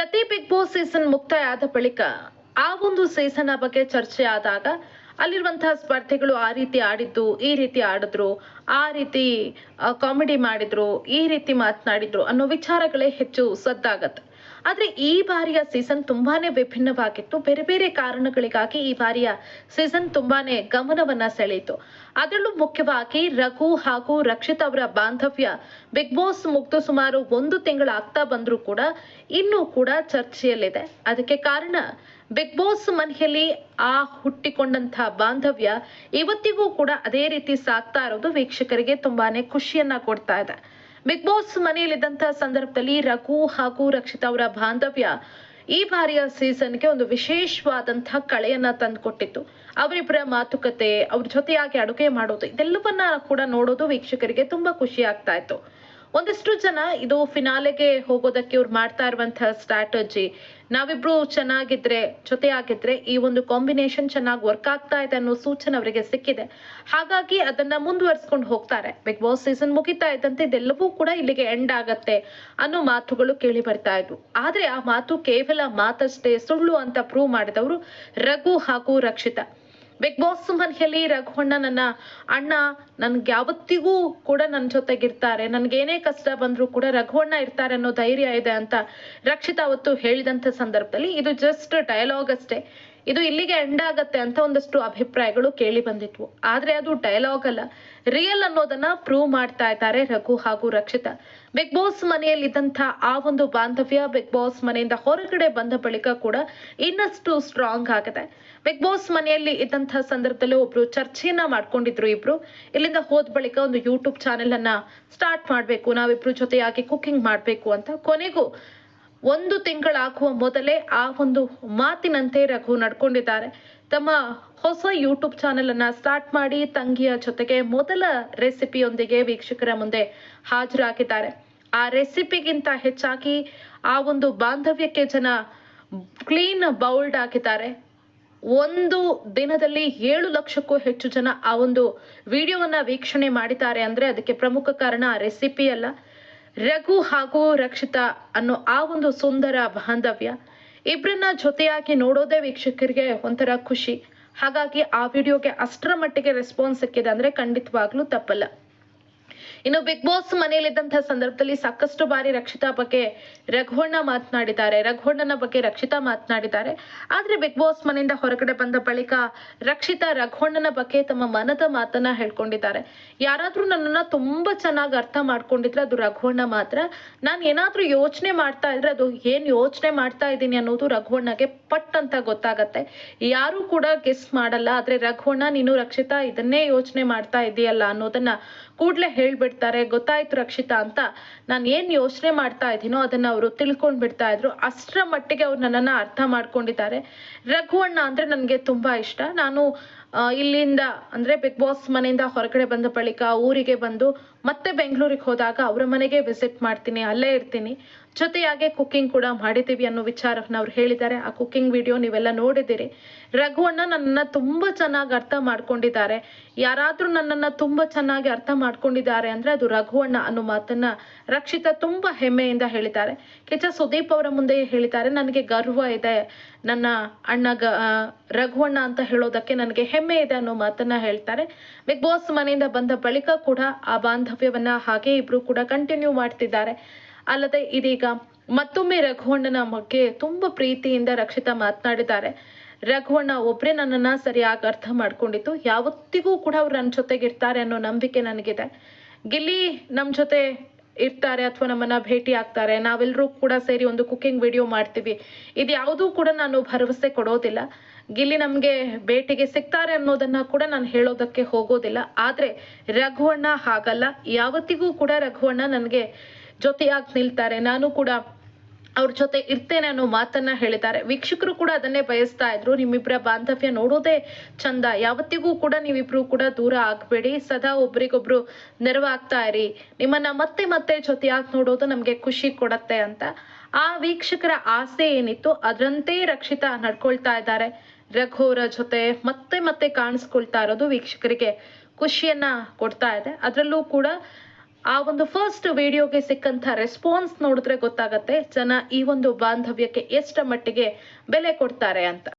ಪ್ರತಿ big boss season ಮುಕ್ತಾಯ ಆದ ಬಳಿಕ ಆ ಒಂದು ಸೀಸನ್ ಬಗ್ಗೆ ಚರ್ಚೆ ಆದಾಗ ಅಲ್ಲಿರುವಂತಹ ಸ್ಪರ್ಧಿಗಳು ಆ ರೀತಿ ಆಡಿದ್ದು, ಈ ರೀತಿ ಆಡಿದ್ರು, ಆ ರೀತಿ ಕಾಮಿಡಿ ಮಾಡಿದ್ರು, ಈ ರೀತಿ ಮಾತನಾಡಿದ್ರು ಅನ್ನೋ ವಿಚಾರಗಳೇ ಹೆಚ್ಚು ಸದ್ದಾಗತ್ತೆ. ಆದ್ರೆ ಈ ಬಾರಿಯ ಸೀಸನ್ ತುಂಬಾನೇ ವಿಭಿನ್ನವಾಗಿತ್ತು. ಬೇರೆ ಬೇರೆ ಕಾರಣಗಳಿಗಾಗಿ ಈ ಬಾರಿಯ ಸೀಸನ್ ತುಂಬಾನೇ ಗಮನವನ್ನ ಸೆಳೆಯಿತು. ಅದರಲ್ಲೂ ಮುಖ್ಯವಾಗಿ ರಘು ಹಾಗೂ ರಕ್ಷಿತ್ ಅವರ ಬಾಂಧವ್ಯ ಬಿಗ್ ಬಾಸ್ ಮುಗ್ದು ಸುಮಾರು 1 ತಿಂಗಳಾಗ್ತಾ ಬಂದ್ರೂ ಕೂಡ ಇನ್ನೂ ಕೂಡ ಚರ್ಚೆಯಲ್ಲಿದೆ. ಅದಕ್ಕೆ ಕಾರಣ ಬಿಗ್ ಬಾಸ್ ಮನೆಯಲ್ಲಿ ಹುಟ್ಟಿಕೊಂಡಂತಹ ಬಾಂಧವ್ಯ ಇವತ್ತಿಗೂ ಕೂಡ ಅದೇ ರೀತಿ ಸಾಗ್ತಾ ಇರೋದು ವೀಕ್ಷಕರಿಗೆ ತುಂಬಾನೇ ಖುಷಿಯನ್ನ ಕೊಡ್ತಾ ಇದೆ. ಬಿಗ್ ಬಾಸ್ ಮನೆಯಲ್ಲಿದ್ದಂತಹ ಸಂದರ್ಭದಲ್ಲಿ ರಘು ಹಾಗೂ ರಕ್ಷಿತ್ ಅವರ ಬಾಂಧವ್ಯ ಈ ಬಾರಿಯ ಸೀಸನ್ಗೆ ಒಂದು ವಿಶೇಷವಾದಂತಹ ಕಳೆಯನ್ನ ತಂದುಕೊಟ್ಟಿತ್ತು. ಅವರಿಬ್ಬರ ಮಾತುಕತೆ, ಅವ್ರ ಜೊತೆಯಾಗಿ ಅಡುಗೆ ಮಾಡೋದು, ಇದೆಲ್ಲವನ್ನ ಕೂಡ ನೋಡೋದು ವೀಕ್ಷಕರಿಗೆ ತುಂಬಾ ಖುಷಿ ಆಗ್ತಾ ಇತ್ತು. ಒಂದಿಷ್ಟು ಜನ ಇದು ಫಿನಾಲೆಗೆ ಹೋಗೋದಕ್ಕೆ ಇವ್ರು ಮಾಡ್ತಾ ಇರುವಂತಹ ಸ್ಟ್ರಾಟಜಿ, ನಾವಿಬ್ರು ಚೆನ್ನಾಗಿದ್ರೆ, ಜೊತೆಯಾಗಿದ್ರೆ ಈ ಒಂದು ಕಾಂಬಿನೇಷನ್ ಚೆನ್ನಾಗಿ ವರ್ಕ್ ಆಗ್ತಾ ಇದೆ ಅನ್ನೋ ಸೂಚನೆ ಅವರಿಗೆ ಸಿಕ್ಕಿದೆ. ಹಾಗಾಗಿ ಅದನ್ನ ಮುಂದುವರಿಸ್ಕೊಂಡು ಹೋಗ್ತಾರೆ. ಬಿಗ್ ಬಾಸ್ ಸೀಸನ್ ಮುಗಿತಾ ಇದ್ದಂತೆ ಇದೆಲ್ಲವೂ ಕೂಡ ಇಲ್ಲಿಗೆ ಎಂಡ್ ಆಗತ್ತೆ ಅನ್ನೋ ಮಾತುಗಳು ಕೇಳಿ ಬರ್ತಾ ಇದ್ವು. ಆದ್ರೆ ಆ ಮಾತು ಕೇವಲ ಮಾತಷ್ಟೇ, ಸುಳ್ಳು ಅಂತ ಪ್ರೂವ್ ಮಾಡಿದವರು ರಘು ಹಾಗೂ ರಕ್ಷಿತಾ. ಬಿಗ್ ಬಾಸ್ ಮನೆಯಲ್ಲಿ ರಘುವಣ್ಣ ನನ್ನ ಅಣ್ಣ, ನನ್ಗೆ ಯಾವತ್ತಿಗೂ ಕೂಡ ನನ್ನ ಜೊತೆಗಿರ್ತಾರೆ, ನನ್ಗೇನೇ ಕಷ್ಟ ಬಂದ್ರು ಕೂಡ ರಘುವಣ್ಣ ಇರ್ತಾರೆ ಅನ್ನೋ ಧೈರ್ಯ ಇದೆ ಅಂತ ರಕ್ಷಿತಾ ಅವತ್ತು ಹೇಳಿದಂತ ಸಂದರ್ಭದಲ್ಲಿ ಇದು ಜಸ್ಟ್ ಡಯಲಾಗ್ ಅಷ್ಟೇ, ಇದು ಇಲ್ಲಿಗೆ ಎಂಡ್ ಆಗತ್ತೆ ಅಂತ ಒಂದಷ್ಟು ಅಭಿಪ್ರಾಯಗಳು ಕೇಳಿ ಬಂದಿದ್ವು. ಆದ್ರೆ ಅದು ಡಯಲಾಗ್ ಅಲ್ಲ, ರಿಯಲ್ ಅನ್ನೋದನ್ನ ಪ್ರೂವ್ ಮಾಡ್ತಾ ಇದ್ದಾರೆ ರಘು ಹಾಗೂ ರಕ್ಷಿತಾ. ಬಿಗ್ ಬಾಸ್ ಮನೆಯಲ್ಲಿದ್ದಂಥ ಆ ಒಂದು ಬಾಂಧವ್ಯ ಬಿಗ್ ಬಾಸ್ ಮನೆಯಿಂದ ಹೊರಗಡೆ ಬಂದ ಬಳಿಕ ಕೂಡ ಇನ್ನಷ್ಟು ಸ್ಟ್ರಾಂಗ್ ಆಗಿದೆ. ಬಿಗ್ ಬಾಸ್ ಮನೆಯಲ್ಲಿ ಇದ್ದಂತಹ ಸಂದರ್ಭದಲ್ಲಿ ಒಬ್ರು ಚರ್ಚೆಯನ್ನ ಮಾಡ್ಕೊಂಡಿದ್ರು ಇಬ್ರು. ಇಲ್ಲಿಂದ ಹೋದ ಬಳಿಕ ಒಂದು ಯೂಟ್ಯೂಬ್ ಚಾನೆಲ್ ಅನ್ನ ಸ್ಟಾರ್ಟ್ ಮಾಡ್ಬೇಕು, ನಾವಿಬ್ರು ಜೊತೆಯಾಗಿ ಕುಕಿಂಗ್ ಮಾಡ್ಬೇಕು ಅಂತ. ಕೊನೆಗೂ 1 ತಿಂಗಳಾಗುವ ಮೊದಲೇ ಆ ಒಂದು ಮಾತಿನಂತೆ ರಘು ನಡ್ಕೊಂಡಿದ್ದಾರೆ. ತಮ್ಮ ಹೊಸ ಯೂಟ್ಯೂಬ್ ಚಾನೆಲ್ ಅನ್ನ ಸ್ಟಾರ್ಟ್ ಮಾಡಿ ತಂಗಿಯ ಜೊತೆಗೆ ಮೊದಲ ರೆಸಿಪಿಯೊಂದಿಗೆ ವೀಕ್ಷಕರ ಮುಂದೆ ಹಾಜರಾಗಿದ್ದಾರೆ. ಆ ರೆಸಿಪಿಗಿಂತ ಹೆಚ್ಚಾಗಿ ಆ ಒಂದು ಬಾಂಧವ್ಯಕ್ಕೆ ಜನ ಕ್ಲೀನ್ ಬೌಲ್ಡ್ ಆಗಿದ್ದಾರೆ. ಒಂದು ದಿನದಲ್ಲಿ 7 ಲಕ್ಷಕ್ಕೂ ಹೆಚ್ಚು ಜನ ಆ ಒಂದು ವಿಡಿಯೋವನ್ನ ವೀಕ್ಷಣೆ ಮಾಡಿದ್ದಾರೆ ಅಂದ್ರೆ ಅದಕ್ಕೆ ಪ್ರಮುಖ ಕಾರಣ ಆ ರೆಸಿಪಿ ಅಲ್ಲ, ರಘು ಹಾಗೂ ರಕ್ಷಿತಾ ಅನ್ನೋ ಆ ಒಂದು ಸುಂದರ ಬಾಂಧವ್ಯ. ಇಬ್ಬರನ್ನ ಜೊತೆಯಾಗಿ ನೋಡೋದೇ ವೀಕ್ಷಕರಿಗೆ ಒಂಥರ ಖುಷಿ. ಹಾಗಾಗಿ ಆ ವಿಡಿಯೋಗೆ ಅಷ್ಟರ ಮಟ್ಟಿಗೆ ರೆಸ್ಪಾನ್ಸ್ ಸಿಕ್ಕಿದೆ ಅಂದ್ರೆ ಖಂಡಿತವಾಗ್ಲೂ ತಪ್ಪಲ್ಲ. ಇನ್ನು ಬಿಗ್ ಬಾಸ್ ಮನೆಯಲ್ಲಿದ್ದಂತಹ ಸಂದರ್ಭದಲ್ಲಿ ಸಾಕಷ್ಟು ಬಾರಿ ರಕ್ಷಿತಾ ಬಗ್ಗೆ ರಘುವಣ್ಣ ಮಾತನಾಡಿದ್ದಾರೆ, ರಘುವಣ್ಣನ ಬಗ್ಗೆ ರಕ್ಷಿತಾ ಮಾತನಾಡಿದ್ದಾರೆ. ಆದ್ರೆ ಬಿಗ್ ಬಾಸ್ ಮನೆಯಿಂದ ಹೊರಗಡೆ ಬಂದ ಬಳಿಕ ರಕ್ಷಿತಾ ರಘುವಣ್ಣನ ಬಗ್ಗೆ ತಮ್ಮ ಮನದ ಮಾತನ್ನ ಹೇಳ್ಕೊಂಡಿದ್ದಾರೆ. ಯಾರಾದ್ರೂ ನನ್ನನ್ನ ತುಂಬಾ ಚೆನ್ನಾಗಿ ಅರ್ಥ ಮಾಡ್ಕೊಂಡಿದ್ರೆ ಅದು ರಘುವಣ್ಣ ಮಾತ್ರ. ನಾನು ಏನಾದ್ರೂ ಯೋಚನೆ ಮಾಡ್ತಾ ಇದ್ರೆ ಅದು ಏನ್ ಯೋಚನೆ ಮಾಡ್ತಾ ಇದ್ದೀನಿ ಅನ್ನೋದು ರಘುವಣ್ಣಗೆ ಪಟ್ ಅಂತ ಗೊತ್ತಾಗತ್ತೆ. ಯಾರು ಕೂಡ ಗೆಸ್ ಮಾಡಲ್ಲ. ಆದ್ರೆ ರಘುವಣ್ಣ, ನೀನು ರಕ್ಷಿತಾ ಇದನ್ನೇ ಯೋಚನೆ ಮಾಡ್ತಾ ಇದೆಯಲ್ಲ ಅನ್ನೋದನ್ನ ಕೂಡ್ಲೆ ಹೇಳ್ಬಿಡ್ತಾರೆ. ಗೊತ್ತಾಯ್ತು ರಕ್ಷಿತಾ ಅಂತ ನಾನು ಏನ್ ಯೋಚನೆ ಮಾಡ್ತಾ ಇದ್ದೀನೋ ಅದನ್ನ ಅವರು ತಿಳ್ಕೊಂಡ್ ಬಿಡ್ತಾ ಇದ್ರು. ಅಷ್ಟರ ಮಟ್ಟಿಗೆ ಅವ್ರು ನನ್ನನ್ನ ಅರ್ಥ ಮಾಡ್ಕೊಂಡಿದ್ದಾರೆ. ರಘುವಣ್ಣ ಅಂದ್ರೆ ನನ್ಗೆ ತುಂಬಾ ಇಷ್ಟ. ನಾನು ಇಲ್ಲಿಂದ ಅಂದ್ರೆ ಬಿಗ್ ಬಾಸ್ ಮನೆಯಿಂದ ಹೊರಗಡೆ ಬಂದ ಬಳಿಕ ಊರಿಗೆ ಬಂದು ಮತ್ತೆ ಬೆಂಗಳೂರಿಗೆ ಹೋದಾಗ ಅವರ ಮನೆಗೆ ವಿಸಿಟ್ ಮಾಡ್ತೀನಿ, ಅಲ್ಲೇ ಇರ್ತೀನಿ, ಜೊತೆಯಾಗಿ ಕುಕಿಂಗ್ ಕೂಡ ಮಾಡಿದ್ದೀವಿ ಅನ್ನೋ ವಿಚಾರವನ್ನ ಅವ್ರು ಹೇಳಿದ್ದಾರೆ. ಆ ಕುಕಿಂಗ್ ವಿಡಿಯೋ ನೀವೆಲ್ಲ ನೋಡಿದ್ದೀರಿ. ರಘುವಣ್ಣ ನನ್ನನ್ನ ತುಂಬಾ ಚೆನ್ನಾಗಿ ಅರ್ಥ ಮಾಡ್ಕೊಂಡಿದ್ದಾರೆ. ಯಾರಾದ್ರೂ ನನ್ನನ್ನ ತುಂಬಾ ಚೆನ್ನಾಗಿ ಅರ್ಥ ಮಾಡ್ಕೊಂಡಿದ್ದಾರೆ ಅಂದ್ರೆ ಅದು ರಘುವಣ್ಣ ಅನ್ನೋ ಮಾತನ್ನ ರಕ್ಷಿತಾ ತುಂಬಾ ಹೆಮ್ಮೆಯಿಂದ ಹೇಳಿದ್ದಾರೆ. ಕಿಚ್ಚ ಸುದೀಪ್ ಅವರ ಮುಂದೆ ಹೇಳಿದ್ದಾರೆ, ನನಗೆ ಗರ್ವ ಇದೆ, ನನ್ನ ಅಣ್ಣ ರಘುವಣ್ಣ ಅಂತ ಹೇಳೋದಕ್ಕೆ ನನಗೆ ಹೆಮ್ಮೆ ಇದೆ ಅನ್ನೋ ಮಾತನ್ನ ಹೇಳ್ತಾರೆ. ಬಿಗ್ ಬಾಸ್ ಮನೆಯಿಂದ ಬಂದ ಬಳಿಕ ಕೂಡ ಆ ಬಾಂಧವ್ಯವನ್ನ ಹಾಗೆ ಇಬ್ರು ಕೂಡ ಕಂಟಿನ್ಯೂ ಮಾಡ್ತಿದ್ದಾರೆ. ಅಲ್ಲದೆ ಇದೀಗ ಮತ್ತೊಮ್ಮೆ ರಘುವಣ್ಣನ ಬಗ್ಗೆ ತುಂಬಾ ಪ್ರೀತಿಯಿಂದ ರಕ್ಷಿತಾ ಮಾತನಾಡಿದ್ದಾರೆ. ರಘುವಣ್ಣ ಒಬ್ರೇ ನನ್ನನ್ನ ಸರಿಯಾಗಿ ಅರ್ಥ ಮಾಡ್ಕೊಂಡಿತ್ತು, ಯಾವತ್ತಿಗೂ ಕೂಡ ಅವ್ರು ನನ್ನ ಜೊತೆಗೆ ಇರ್ತಾರೆ ಅನ್ನೋ ನಂಬಿಕೆ ನನಗಿದೆ. ಗಿಲ್ಲಿ ನಮ್ ಜೊತೆ ಇರ್ತಾರೆ ಅಥವಾ ನಮ್ಮನ್ನ ಭೇಟಿ ಆಗ್ತಾರೆ, ನಾವೆಲ್ಲರೂ ಕೂಡ ಸೇರಿ ಒಂದು ಕುಕಿಂಗ್ ವಿಡಿಯೋ ಮಾಡ್ತೀವಿ, ಇದ್ಯಾವುದೂ ಕೂಡ ನಾನು ಭರವಸೆ ಕೊಡೋದಿಲ್ಲ. ಗಿಲ್ಲಿ ನಮ್ಗೆ ಭೇಟಿಗೆ ಸಿಗ್ತಾರೆ ಅನ್ನೋದನ್ನ ಕೂಡ ನಾನು ಹೇಳೋದಕ್ಕೆ ಹೋಗೋದಿಲ್ಲ. ಆದ್ರೆ ರಘುವಣ್ಣ ಹಾಗಲ್ಲ, ಯಾವತ್ತಿಗೂ ಕೂಡ ರಘುವಣ್ಣ ನನಗೆ ಜೊತೆಯಾಗಿ ನಿಲ್ತಾರೆ, ನಾನು ಕೂಡ ಅವ್ರ ಜೊತೆ ಇರ್ತೇನೆ ಅನ್ನೋ ಮಾತನ್ನ ಹೇಳಿದ್ದಾರೆ. ವೀಕ್ಷಕರು ಕೂಡ ಅದನ್ನೇ ಬಯಸ್ತಾ ಇದ್ರು. ನಿಮ್ಮಿಬ್ಬರ ಬಾಂಧವ್ಯ ನೋಡೋದೇ ಚಂದ, ಯಾವತ್ತಿಗೂ ಕೂಡ ನೀವಿಬ್ರು ಕೂಡ ದೂರ ಆಗ್ಬೇಡಿ, ಸದಾ ಒಬ್ರಿಗೊಬ್ರು ನೆರವಾಗ್ತಾ ಇರಿ, ನಿಮ್ಮನ್ನ ಮತ್ತೆ ಮತ್ತೆ ಜೊತೆಯಾಗಿ ನೋಡೋದು ನಮ್ಗೆ ಖುಷಿ ಕೊಡತ್ತೆ ಅಂತ ಆ ವೀಕ್ಷಕರ ಆಸೆ ಏನಿತ್ತು ಅದರಂತೆ ರಕ್ಷಿತಾ ನಡ್ಕೊಳ್ತಾ ಇದ್ದಾರೆ. ರಘು ಅವರ ಜೊತೆ ಮತ್ತೆ ಮತ್ತೆ ಕಾಣಿಸ್ಕೊಳ್ತಾ ಇರೋದು ವೀಕ್ಷಕರಿಗೆ ಖುಷಿಯನ್ನ ಕೊಡ್ತಾ ಇದೆ. ಅದರಲ್ಲೂ ಕೂಡ ಆ ಒಂದು ಫಸ್ಟ್ ವಿಡಿಯೋಗೆ ಸಿಕ್ಕಂತ ರೆಸ್ಪಾನ್ಸ್ ನೋಡಿದ್ರೆ ಗೊತ್ತಾಗತ್ತೆ ಜನ ಈ ಒಂದು ಬಾಂಧವ್ಯಕ್ಕೆ ಎಷ್ಟರ ಮಟ್ಟಿಗೆ ಬೆಲೆ ಕೊಡ್ತಾರೆ ಅಂತ.